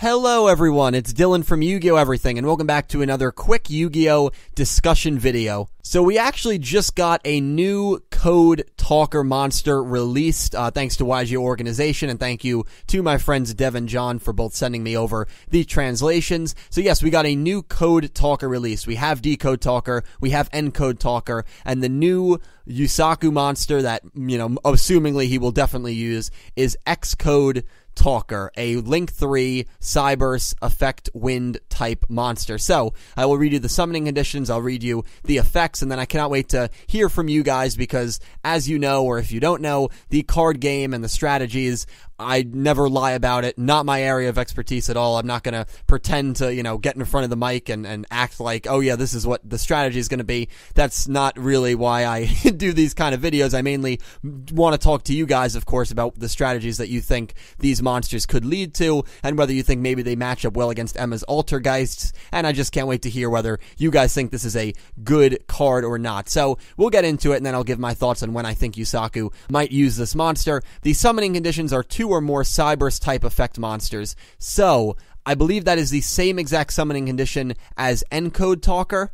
Hello everyone, it's Dylan from Yugioh Everything, and welcome back to another quick Yu-Gi-Oh! Discussion video. So we actually just got a new Code Talker monster released, thanks to Yugioh Organization, and thank you to my friends Dev and John for both sending me over the translations. So yes, we got a new Code Talker released. We have Decode Talker, we have Encode Talker, and the new Yusaku monster that, assumingly he will definitely use is EXCODE Talker, a Link 3 Cyberse Effect Wind type monster. So, I will read you the summoning conditions, I'll read you the effects, and then I cannot wait to hear from you guys because, as you know, or if you don't know, the card game and the strategies, I never lie about it. Not my area of expertise at all. I'm not going to pretend to, get in front of the mic and act like, oh yeah, this is what the strategy is going to be. That's not really why I do these kind of videos. I mainly want to talk to you guys, of course, about the strategies that you think these monsters could lead to, and whether you think maybe they match up well against Emma's Altergeists, and I just can't wait to hear whether you guys think this is a good card or not. So, we'll get into it, and then I'll give my thoughts on when I think Yusaku might use this monster. The summoning conditions are 2 or more Cyberse type effect monsters. So, I believe that is the same exact summoning condition as Encode Talker.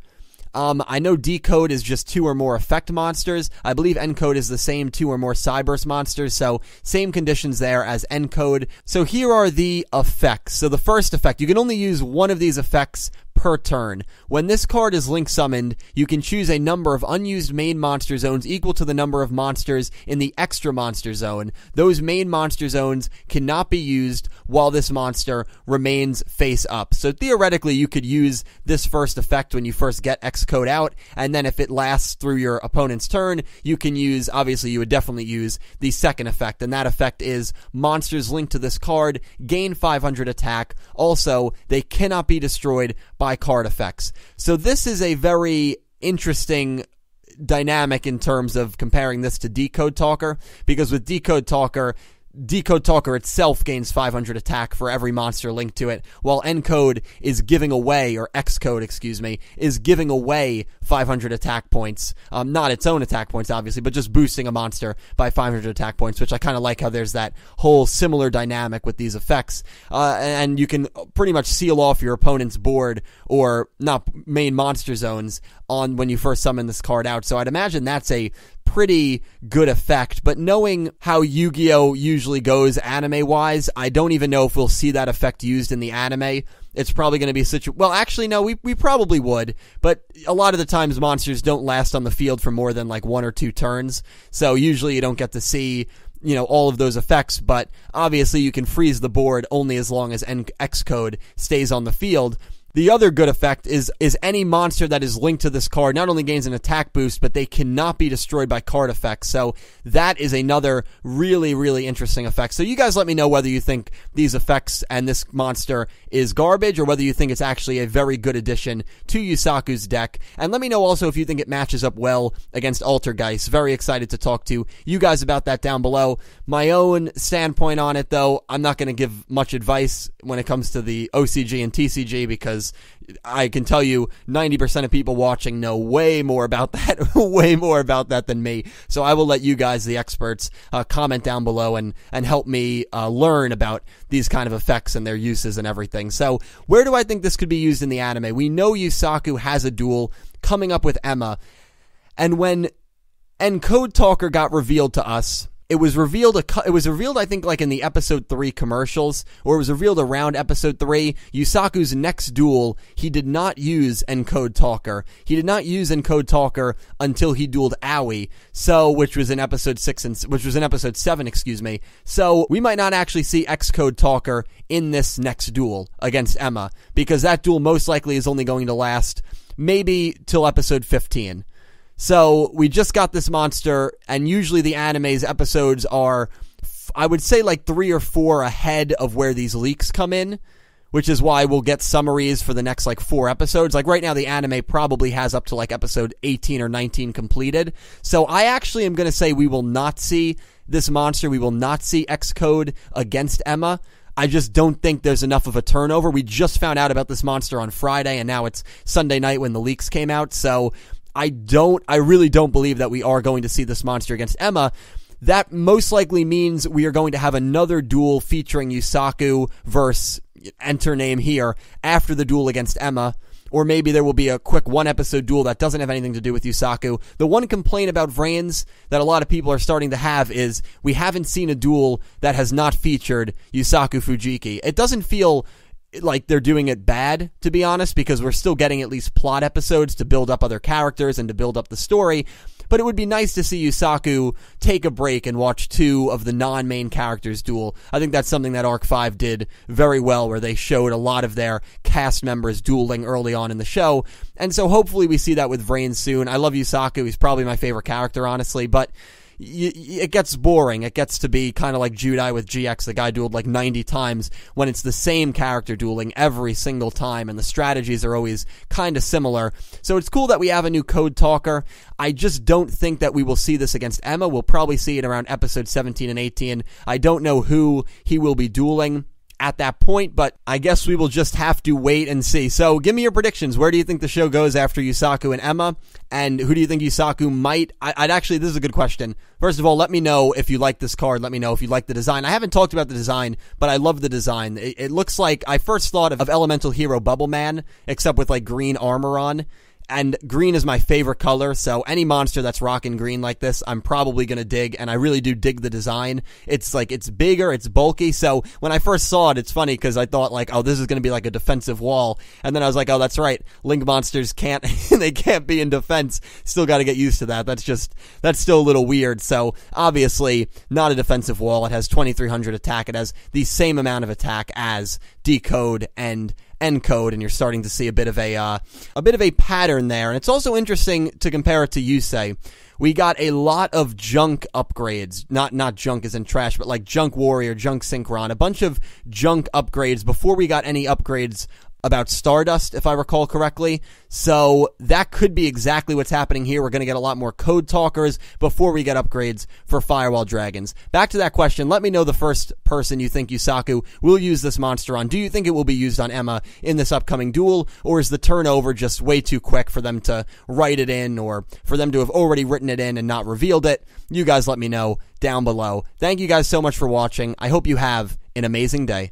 I know Decode is just 2 or more effect monsters. I believe Encode is the same 2 or more Cyberse monsters, so same conditions there as Encode. So here are the effects. So the first effect, you can only use one of these effects per turn. When this card is link summoned, you can choose a number of unused main monster zones equal to the number of monsters in the extra monster zone. Those main monster zones cannot be used while this monster remains face up. So theoretically, you could use this first effect when you first get EXCODE out, and then if it lasts through your opponent's turn, you can use, obviously you would definitely use the second effect, and that effect is monsters linked to this card gain 500 attack. Also, they cannot be destroyed by card effects. So this is a very interesting dynamic in terms of comparing this to Decode Talker, because with Decode Talker itself gains 500 attack for every monster linked to it, while Encode is giving away, or EXCODE, excuse me, is giving away 500 attack points. Not its own attack points, obviously, but just boosting a monster by 500 attack points, which I kind of like how there's that whole similar dynamic with these effects. And you can pretty much seal off your opponent's board, or not main monster zones, on when you first summon this card out. So I'd imagine that's a pretty good effect, but knowing how Yu-Gi-Oh! Usually goes anime-wise, I don't even know if we'll see that effect used in the anime. It's probably going to be a well, actually, no, we probably would, but a lot of the times monsters don't last on the field for more than like 1 or 2 turns, so usually you don't get to see all of those effects, but obviously you can freeze the board only as long as EXCODE stays on the field. The other good effect is any monster that is linked to this card not only gains an attack boost, but they cannot be destroyed by card effects. So that is another really, really interesting effect. So you guys let me know whether you think these effects and this monster is garbage, or whether you think it's actually a very good addition to Yusaku's deck. And let me know also if you think it matches up well against Altergeist. Very excited to talk to you guys about that down below. My own standpoint on it, though, I'm not going to give much advice when it comes to the OCG and TCG, because I can tell you 90% of people watching know way more about that, than me. So I will let you guys, the experts, comment down below and help me learn about these kind of effects and their uses and everything. So where do I think this could be used in the anime? We know Yusaku has a duel coming up with Emma, and when Encode Talker got revealed to us, it was revealed, I think, like in the episode 3 commercials, or it was revealed around episode 3. Yusaku's next duel, he did not use Encode Talker. He did not use Encode Talker until he dueled Aoi, which was in episode 7, excuse me. So we might not actually see EXCODE Talker in this next duel against Emma, because that duel most likely is only going to last maybe till episode 15. So, we just got this monster, and usually the anime's episodes are, I would say, like 3 or 4 ahead of where these leaks come in, which is why we'll get summaries for the next, 4 episodes. Like, right now, the anime probably has up to, episode 18 or 19 completed. So, I actually am going to say we will not see this monster. We will not see EXCODE against Emma. I just don't think there's enough of a turnover. We just found out about this monster on Friday, and now it's Sunday night when the leaks came out, so I really don't believe that we are going to see this monster against Emma. That most likely means we are going to have another duel featuring Yusaku versus enter name here, after the duel against Emma. Or maybe there will be a quick one-episode duel that doesn't have anything to do with Yusaku. The one complaint about VRains that a lot of people are starting to have is we haven't seen a duel that has not featured Yusaku Fujiki. It doesn't feel like they're doing it bad, to be honest, because we're still getting at least plot episodes to build up other characters and to build up the story. But it would be nice to see Yusaku take a break and watch two of the non-main characters duel. I think that's something that Arc 5 did very well, where they showed a lot of their cast members dueling early on in the show. And so hopefully we see that with VRains soon. I love Yusaku. He's probably my favorite character, honestly, but it gets boring. It gets to be kind of like Judai with GX. The guy dueled like 90 times when it's the same character dueling every single time, and the strategies are always kind of similar. So it's cool that we have a new code talker. I just don't think that we will see this against Emma. We'll probably see it around episode 17 and 18. I don't know who he will be dueling at that point, but I guess we will just have to wait and see. So give me your predictions. Where do you think the show goes after Yusaku and Emma? And who do you think Yusaku might... I'd actually... This is a good question. First of all, let me know if you like this card. Let me know if you like the design. I haven't talked about the design, but I love the design. It looks like... I first thought of Elemental Hero Bubble Man, except with like green armor on. And green is my favorite color, so any monster that's rocking green like this, I'm probably going to dig, and I really do dig the design. It's like, it's bigger, it's bulky, so when I first saw it, it's funny, because I thought like, oh, this is going to be like a defensive wall, and then I was like, oh, that's right, Link monsters can't, they can't be in defense. Still got to get used to that. That's still a little weird, so obviously, not a defensive wall. It has 2300 attack. It has the same amount of attack as Decode and ENCODE, and you're starting to see a bit of a pattern there. And it's also interesting to compare it to Yusei. We got a lot of junk upgrades, not junk as in trash, but like Junk Warrior, Junk Synchron, a bunch of junk upgrades before we got any upgrades about Stardust, if I recall correctly. So that could be exactly what's happening here. We're going to get a lot more code talkers before we get upgrades for Firewall Dragons. Back to that question, let me know the first person you think Yusaku will use this monster on. Do you think it will be used on Emma in this upcoming duel, or is the turnover just way too quick for them to write it in, or for them to have already written it in and not revealed it? You guys let me know down below. Thank you guys so much for watching. I hope you have an amazing day.